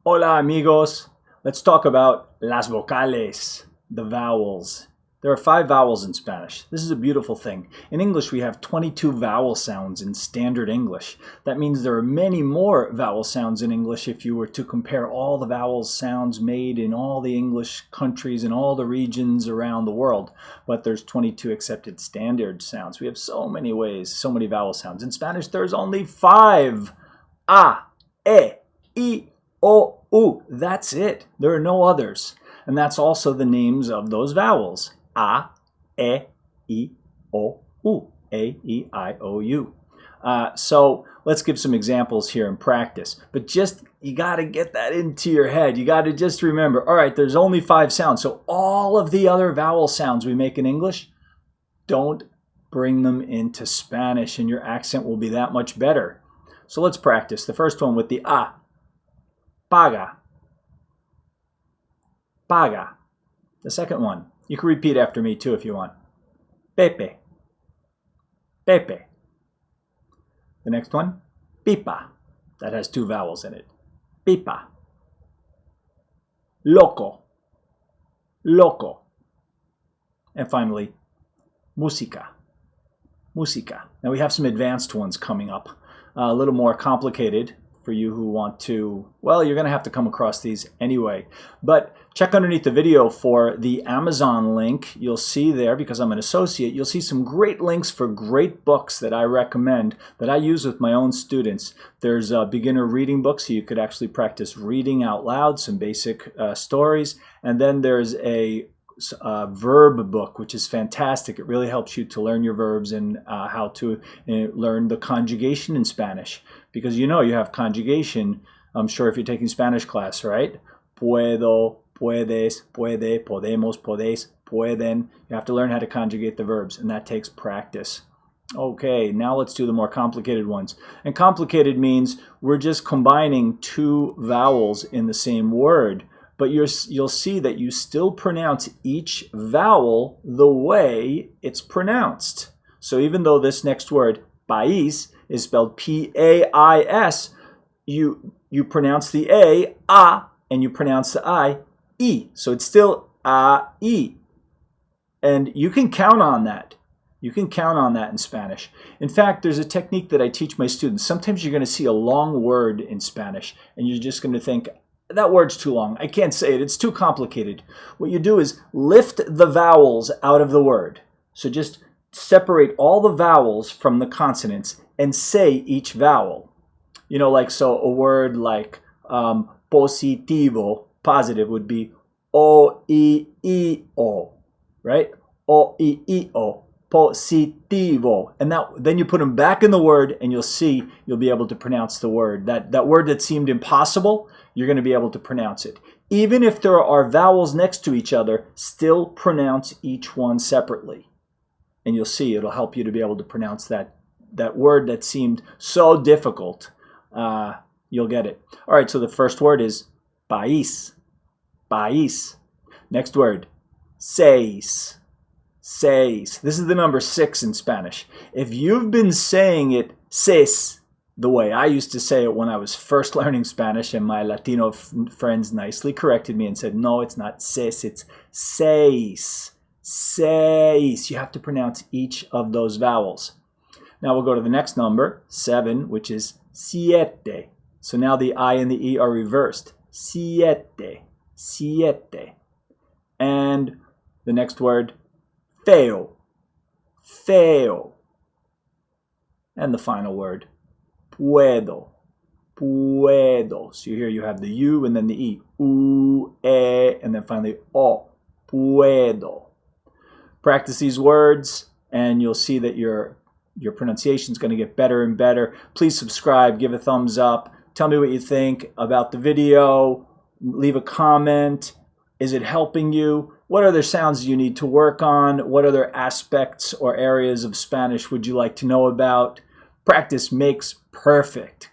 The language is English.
Hola amigos. Let's talk about las vocales, the vowels. There are 5 vowels in Spanish. This is a beautiful thing. In English, we have 22 vowel sounds in standard English. That means there are many more vowel sounds in English if you were to compare all the vowel sounds made in all the English countries and all the regions around the world. But there's 22 accepted standard sounds. We have so many ways, so many vowel sounds. In Spanish, there's only 5. A, E, I, O, U. That's it. There are no others. And that's also the names of those vowels. A, E, I, O, U. A, E, I, O, U. So let's give some examples here in practice. But you got to get that into your head. You got to just remember, all right, there's only 5 sounds. So all of the other vowel sounds we make in English, don't bring them into Spanish and your accent will be that much better. So let's practice. The first one with the A. Paga. Paga. The second one. You can repeat after me too if you want. Pepe. Pepe. The next one. Pipa. That has 2 vowels in it. Pipa. Loco. Loco. And finally, música. Música. Now we have some advanced ones coming up. A little more complicated for you who want to, well, you're going to have to come across these anyway. But check underneath the video for the Amazon link. You'll see there, because I'm an associate, you'll see some great links for great books that I recommend that I use with my own students. There's a beginner reading book, so you could actually practice reading out loud, some basic stories. And then there's a verb book, which is fantastic. It really helps you to learn your verbs and how to learn the conjugation in Spanish. Because you know you have conjugation, I'm sure if you're taking Spanish class, right? Puedo, puedes, puede, podemos, podéis, pueden. You have to learn how to conjugate the verbs, and that takes practice. Okay, now let's do the more complicated ones. And complicated means we're just combining 2 vowels in the same word. But you'll see that you still pronounce each vowel the way it's pronounced. So even though this next word, país, is spelled P-A-I-S, you pronounce the A, and you pronounce the I. So it's still A-I. And you can count on that. You can count on that in Spanish. In fact, there's a technique that I teach my students. Sometimes you're going to see a long word in Spanish, and you're just going to think, that word's too long. I can't say it. It's too complicated. What you do is lift the vowels out of the word. So just separate all the vowels from the consonants and say each vowel. You know, like, so a word like positivo, positive, would be O-I-I-O, right? O-I-I-O, positivo. And then you put them back in the word and you'll be able to pronounce the word. That word that seemed impossible, you're going to be able to pronounce it. Even if there are vowels next to each other, still pronounce each one separately. And you'll see it'll help you to be able to pronounce that word that seemed so difficult. You'll get it. All right, so the first word is país. País. Next word, seis. Seis. This is the number 6 in Spanish. If you've been saying it ses, the way I used to say it when I was first learning Spanish, and my Latino friends nicely corrected me and said, no, it's not ses, it's seis. Seis. You have to pronounce each of those vowels. Now we'll go to the next number, 7, which is siete. So now the I and the E are reversed. Siete. Siete. And the next word, feo. Feo. And the final word, puedo. Puedo. So here you have the U and then the E. U, E, and then finally O. Puedo. Practice these words and you'll see that your pronunciation is going to get better and better. Please subscribe, give a thumbs up. Tell me what you think about the video. Leave a comment. Is it helping you? What other sounds do you need to work on? What other aspects or areas of Spanish would you like to know about? Practice makes perfect.